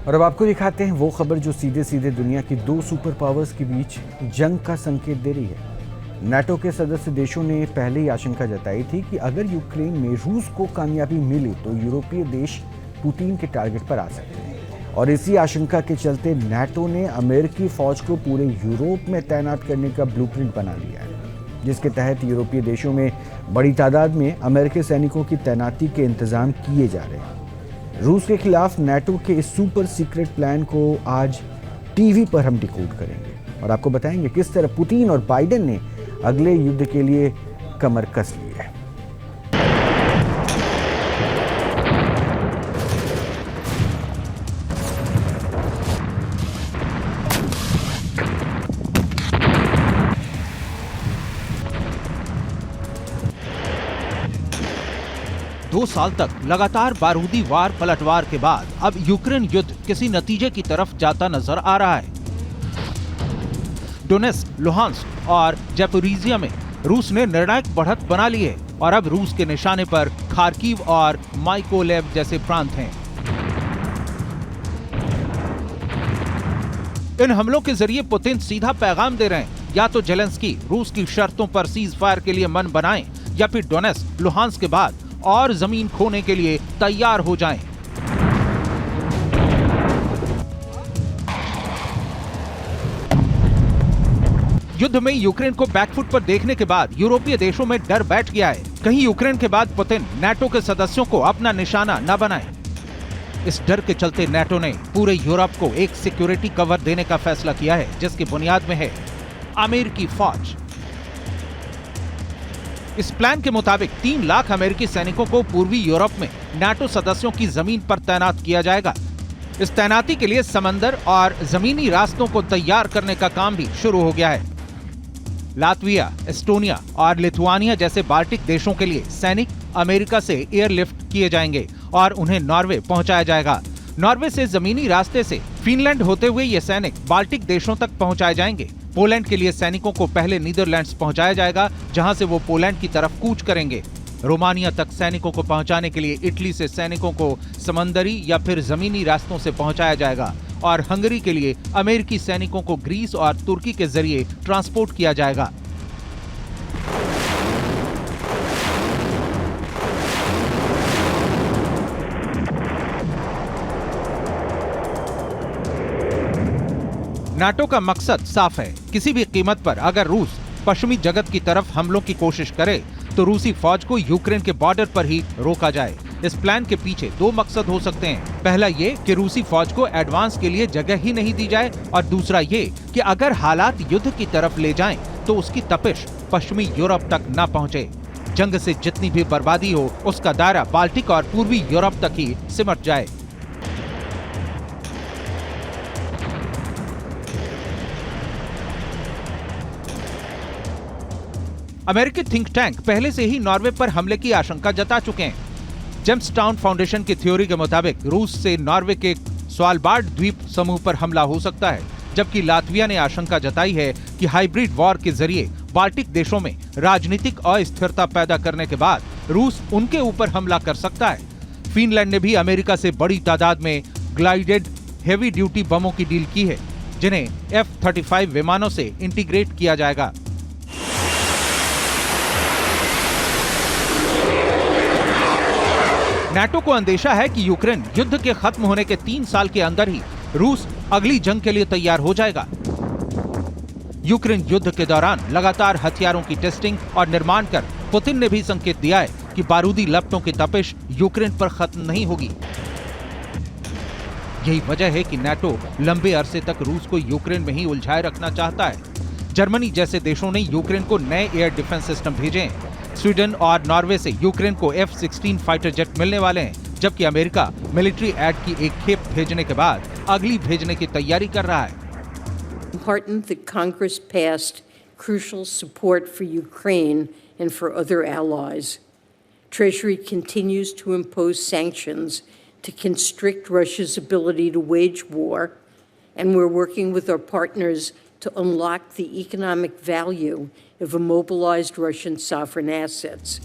और अब आपको दिखाते हैं वो खबर जो सीधे सीधे दुनिया की दो सुपर पावर्स के बीच जंग का संकेत दे रही है। नाटो के सदस्य देशों ने पहले ही आशंका जताई थी कि अगर यूक्रेन में रूस को कामयाबी मिली तो यूरोपीय देश पुतिन के टारगेट पर आ सकते हैं। और इसी आशंका के चलते नाटो ने अमेरिकी फौज को पूरे यूरोप में तैनात करने का ब्लूप्रिंट बना लिया है, जिसके तहत यूरोपीय देशों में बड़ी तादाद में अमेरिकी सैनिकों की तैनाती के इंतजाम किए जा रहे हैं। रूस के खिलाफ नाटो के इस सुपर सीक्रेट प्लान को आज टीवी पर हम डिकोड करेंगे और आपको बताएंगे किस तरह पुतिन और बाइडेन ने अगले युद्ध के लिए कमर कस ली है। 2 साल तक लगातार बारूदी वार पलटवार के बाद अब यूक्रेन युद्ध किसी नतीजे की तरफ जाता नजर आ रहा है। डोनेस्क, लुहांस्क और ज़ैपोरिज़िया में रूस ने निर्णायक बढ़त बना ली है और अब रूस के निशाने पर खार्किव और माइकोलेव जैसे प्रांत हैं। इन हमलों के जरिए पुतिन सीधा पैगाम दे रहे हैं, या तो जेलेंस्की रूस की शर्तों पर सीज फायर के लिए मन बनाएं या फिर डोनेस्क, लुहांस्क के बाद और जमीन खोने के लिए तैयार हो जाएं। युद्ध में यूक्रेन को बैकफुट पर देखने के बाद यूरोपीय देशों में डर बैठ गया है, कहीं यूक्रेन के बाद पुतिन नाटो के सदस्यों को अपना निशाना न बनाए। इस डर के चलते नाटो ने पूरे यूरोप को एक सिक्योरिटी कवर देने का फैसला किया है, जिसकी बुनियाद में है अमेरिकी फौज। इस प्लान के मुताबिक 3 लाख अमेरिकी सैनिकों को पूर्वी यूरोप में नाटो सदस्यों की जमीन पर तैनात किया जाएगा। इस तैनाती के लिए समंदर और जमीनी रास्तों को तैयार करने का काम भी शुरू हो गया है। लातविया, एस्टोनिया और लिथुआनिया जैसे बाल्टिक देशों के लिए सैनिक अमेरिका से एयरलिफ्ट किए जाएंगे और उन्हें नॉर्वे पहुंचाया जाएगा। नॉर्वे से जमीनी रास्ते से फिनलैंड होते हुए ये सैनिक बाल्टिक देशों तक पहुंचाए जाएंगे। पोलैंड के लिए सैनिकों को पहले नीदरलैंड्स पहुंचाया जाएगा, जहां से वो पोलैंड की तरफ कूच करेंगे। रोमानिया तक सैनिकों को पहुंचाने के लिए इटली से सैनिकों को समंदरी या फिर जमीनी रास्तों से पहुंचाया जाएगा और हंगरी के लिए अमेरिकी सैनिकों को ग्रीस और तुर्की के जरिए ट्रांसपोर्ट किया जाएगा। नाटो का मकसद साफ है, किसी भी कीमत पर अगर रूस पश्चिमी जगत की तरफ हमलों की कोशिश करे तो रूसी फौज को यूक्रेन के बॉर्डर पर ही रोका जाए। इस प्लान के पीछे 2 मकसद हो सकते हैं। पहला ये कि रूसी फौज को एडवांस के लिए जगह ही नहीं दी जाए और दूसरा ये कि अगर हालात युद्ध की तरफ ले जाएं तो उसकी तपिश पश्चिमी यूरोप तक न पहुंचे। जंग से जितनी भी बर्बादी हो उसका दायरा बाल्टिक और पूर्वी यूरोप तक ही सिमट जाए। अमेरिकी थिंक टैंक पहले से ही नॉर्वे पर हमले की आशंका जता चुके हैं। जेम्सटाउन फाउंडेशन की थ्योरी के मुताबिक रूस से नॉर्वे के स्वालबार्ड द्वीप समूह पर हमला हो सकता है, जबकि लातविया ने आशंका जताई है कि हाइब्रिड वॉर के जरिए बाल्टिक देशों में राजनीतिक अस्थिरता पैदा करने के बाद रूस उनके ऊपर हमला कर सकता है। फिनलैंड ने भी अमेरिका से बड़ी तादाद में ग्लाइडेड हेवी ड्यूटी बमों की डील की है, जिन्हें F-35 विमानों से इंटीग्रेट किया जाएगा। नाटो को अंदेशा है कि यूक्रेन युद्ध के खत्म होने के 3 साल के अंदर ही रूस अगली जंग के लिए तैयार हो जाएगा। यूक्रेन युद्ध के दौरान लगातार हथियारों की टेस्टिंग और निर्माण कर पुतिन ने भी संकेत दिया है कि बारूदी लपटों की तपिश यूक्रेन पर खत्म नहीं होगी। यही वजह है कि नाटो लंबे अरसे तक रूस को यूक्रेन में ही उलझाए रखना चाहता है। जर्मनी जैसे देशों ने यूक्रेन को नए एयर डिफेंस सिस्टम भेजे हैं। स्वीडन और नॉर्वे से यूक्रेन को F-16 फाइटर जेट मिलने वाले हैं, जबकि अमेरिका मिलिट्री एड की एक खेप भेजने के बाद अगली भेजने की तैयारी कर रहा है। Important that Congress passed crucial support for Ukraine and for other allies. Treasury continues to impose sanctions to constrict Russia's ability to wage war, and we're working with our partners to unlock the economic value of immobilized Russian sovereign assets.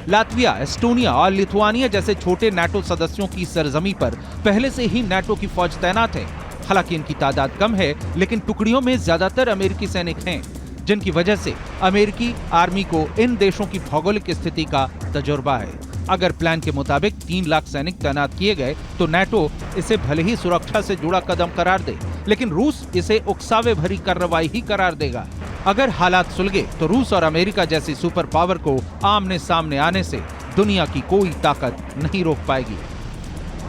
Latvia, Estonia और Lithuania जैसे छोटे NATO सदस्यों की सरजमी पर पहले से ही NATO की फौज तैनात है। हालांकि इनकी तादाद कम है, लेकिन टुकड़ियों में ज्यादातर अमेरिकी सैनिक हैं, जिनकी वजह से अमेरिकी आर्मी को इन देशों की भौगोलिक स्थिति का तजुर्बा है। अगर प्लान के मुताबिक 3 लाख सैनिक तैनात किए गए तो नाटो इसे भले ही सुरक्षा से जुड़ा कदम करार दे, लेकिन रूस इसे उकसावे भरी कार्रवाई ही करार देगा। अगर हालात सुलगे तो रूस और अमेरिका जैसी सुपर पावर को आमने सामने आने से दुनिया की कोई ताकत नहीं रोक पाएगी।